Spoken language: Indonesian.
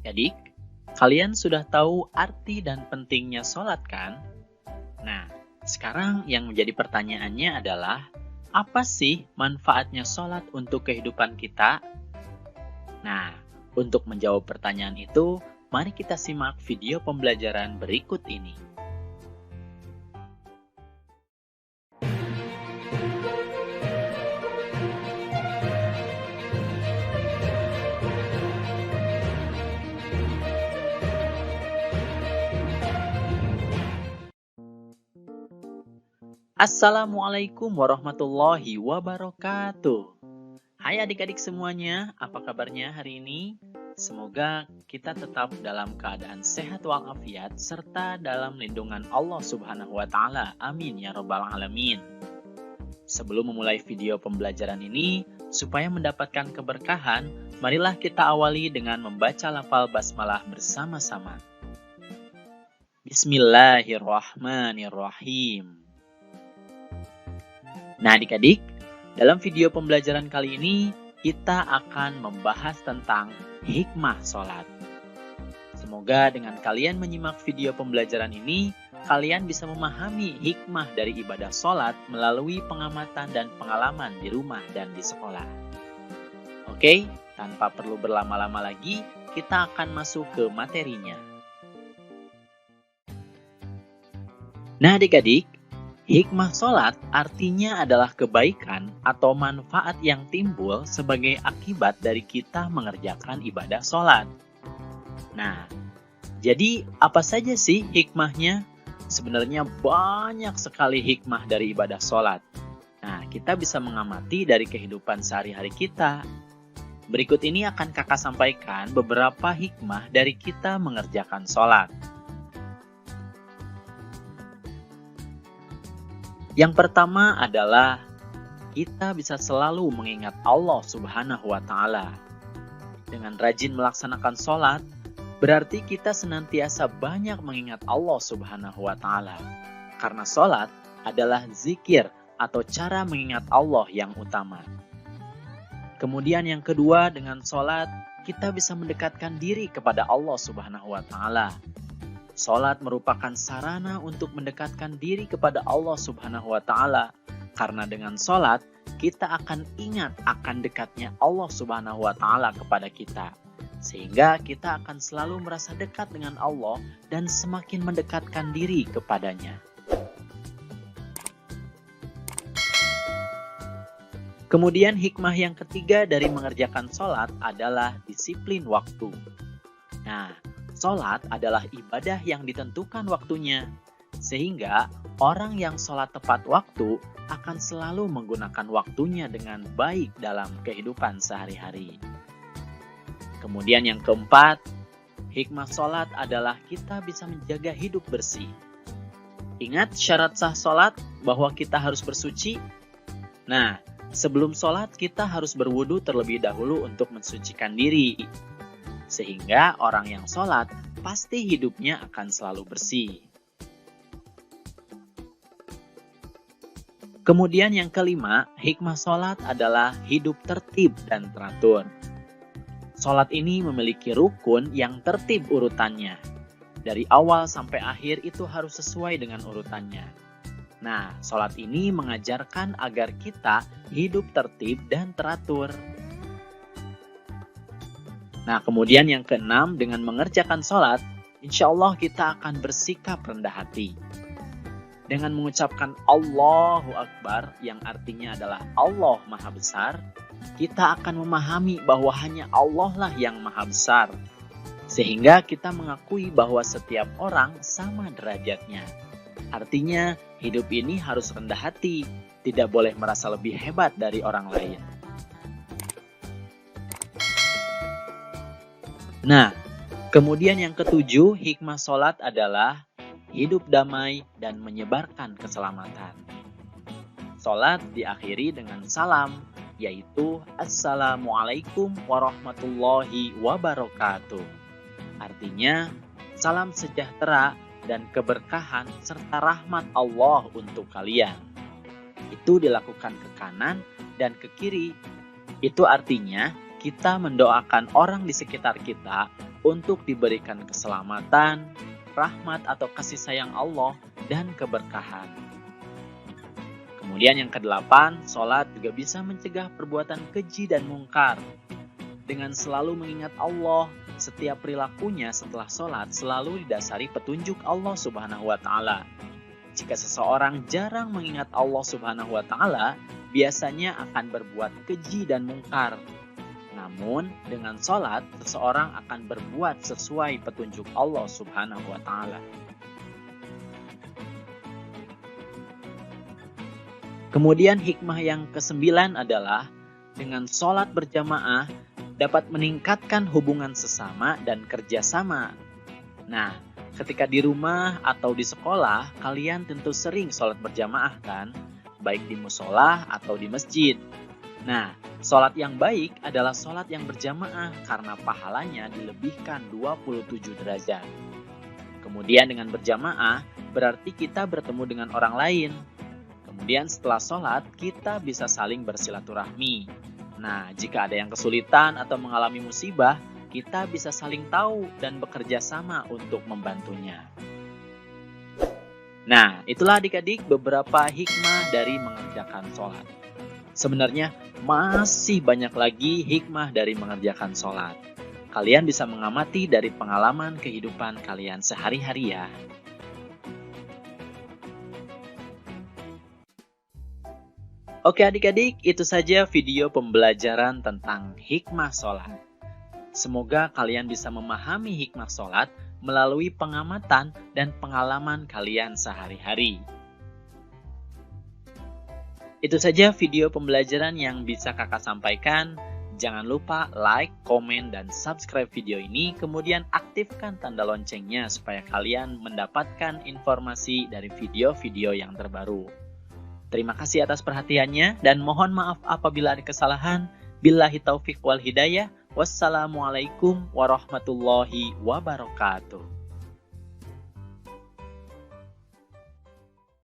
Adik, kalian sudah tahu arti dan pentingnya sholat kan? Nah, sekarang yang menjadi pertanyaannya adalah, apa sih manfaatnya sholat untuk kehidupan kita? Nah, untuk menjawab pertanyaan itu, mari kita simak video pembelajaran berikut ini. Assalamualaikum warahmatullahi wabarakatuh. Hai adik-adik semuanya, apa kabarnya hari ini? Semoga kita tetap dalam keadaan sehat walafiat serta dalam lindungan Allah Subhanahu wa taala. Amin ya rabbal alamin. Sebelum memulai video pembelajaran ini, supaya mendapatkan keberkahan, marilah kita awali dengan membaca lafal basmalah bersama-sama. Bismillahirrahmanirrahim. Nah adik-adik, dalam video pembelajaran kali ini, kita akan membahas tentang hikmah sholat. Semoga dengan kalian menyimak video pembelajaran ini, kalian bisa memahami hikmah dari ibadah sholat melalui pengamatan dan pengalaman di rumah dan di sekolah. Oke, tanpa perlu berlama-lama lagi, kita akan masuk ke materinya. Nah adik-adik, hikmah sholat artinya adalah kebaikan atau manfaat yang timbul sebagai akibat dari kita mengerjakan ibadah sholat. Nah, jadi apa saja sih hikmahnya? Sebenarnya banyak sekali hikmah dari ibadah sholat. Nah, kita bisa mengamati dari kehidupan sehari-hari kita. Berikut ini akan kakak sampaikan beberapa hikmah dari kita mengerjakan sholat. Yang pertama adalah kita bisa selalu mengingat Allah Subhanahu wa taala. Dengan rajin melaksanakan sholat, berarti kita senantiasa banyak mengingat Allah Subhanahu wa taala. Karena sholat adalah zikir atau cara mengingat Allah yang utama. Kemudian yang kedua, dengan sholat kita bisa mendekatkan diri kepada Allah Subhanahu wa taala. Sholat merupakan sarana untuk mendekatkan diri kepada Allah Subhanahu wa taala. Karena dengan sholat, kita akan ingat akan dekatnya Allah Subhanahu wa taala kepada kita. Sehingga kita akan selalu merasa dekat dengan Allah dan semakin mendekatkan diri kepadanya. Kemudian hikmah yang ketiga dari mengerjakan sholat adalah disiplin waktu. Nah, sholat adalah ibadah yang ditentukan waktunya, sehingga orang yang sholat tepat waktu akan selalu menggunakan waktunya dengan baik dalam kehidupan sehari-hari. Kemudian yang keempat, hikmah sholat adalah kita bisa menjaga hidup bersih. Ingat syarat sah sholat bahwa kita harus bersuci? Nah, sebelum sholat kita harus berwudu terlebih dahulu untuk mensucikan diri. Sehingga orang yang sholat pasti hidupnya akan selalu bersih. Kemudian yang kelima, hikmah sholat adalah hidup tertib dan teratur. Sholat ini memiliki rukun yang tertib urutannya. Dari awal sampai akhir itu harus sesuai dengan urutannya. Nah, sholat ini mengajarkan agar kita hidup tertib dan teratur. Nah, kemudian yang keenam, dengan mengerjakan sholat, insya Allah kita akan bersikap rendah hati. Dengan mengucapkan Allahu Akbar, yang artinya adalah Allah Maha Besar, kita akan memahami bahwa hanya Allah lah yang Maha Besar. Sehingga kita mengakui bahwa setiap orang sama derajatnya. Artinya, hidup ini harus rendah hati, tidak boleh merasa lebih hebat dari orang lain. Nah, kemudian yang ketujuh, hikmah sholat adalah hidup damai dan menyebarkan keselamatan. Sholat diakhiri dengan salam, yaitu Assalamualaikum warahmatullahi wabarakatuh. Artinya, salam sejahtera dan keberkahan serta rahmat Allah untuk kalian. Itu dilakukan ke kanan dan ke kiri. Itu artinya, kita mendoakan orang di sekitar kita untuk diberikan keselamatan, rahmat atau kasih sayang Allah, dan keberkahan. Kemudian yang kedelapan, sholat juga bisa mencegah perbuatan keji dan mungkar. Dengan selalu mengingat Allah, setiap perilakunya setelah sholat selalu didasari petunjuk Allah Subhanahu wa Ta'ala. Jika seseorang jarang mengingat Allah Subhanahu wa Ta'ala, biasanya akan berbuat keji dan mungkar. Namun, dengan sholat, seseorang akan berbuat sesuai petunjuk Allah Subhanahu wa Ta'ala. Kemudian hikmah yang ke-9 adalah dengan sholat berjamaah dapat meningkatkan hubungan sesama dan kerjasama. Nah, ketika di rumah atau di sekolah, kalian tentu sering sholat berjamaah kan? Baik di musola atau di masjid. Nah, sholat yang baik adalah sholat yang berjamaah karena pahalanya dilebihkan 27 derajat. Kemudian dengan berjamaah, berarti kita bertemu dengan orang lain. Kemudian setelah sholat, kita bisa saling bersilaturahmi. Nah, jika ada yang kesulitan atau mengalami musibah, kita bisa saling tahu dan bekerja sama untuk membantunya. Nah, itulah adik-adik beberapa hikmah dari mengerjakan sholat. Sebenarnya masih banyak lagi hikmah dari mengerjakan sholat. Kalian bisa mengamati dari pengalaman kehidupan kalian sehari-hari ya. Oke adik-adik, itu saja video pembelajaran tentang hikmah sholat. Semoga kalian bisa memahami hikmah sholat melalui pengamatan dan pengalaman kalian sehari-hari. Itu saja video pembelajaran yang bisa kakak sampaikan. Jangan lupa like, komen, dan subscribe video ini. Kemudian aktifkan tanda loncengnya supaya kalian mendapatkan informasi dari video-video yang terbaru. Terima kasih atas perhatiannya dan mohon maaf apabila ada kesalahan. Billahi taufik wal hidayah. Wassalamualaikum warahmatullahi wabarakatuh.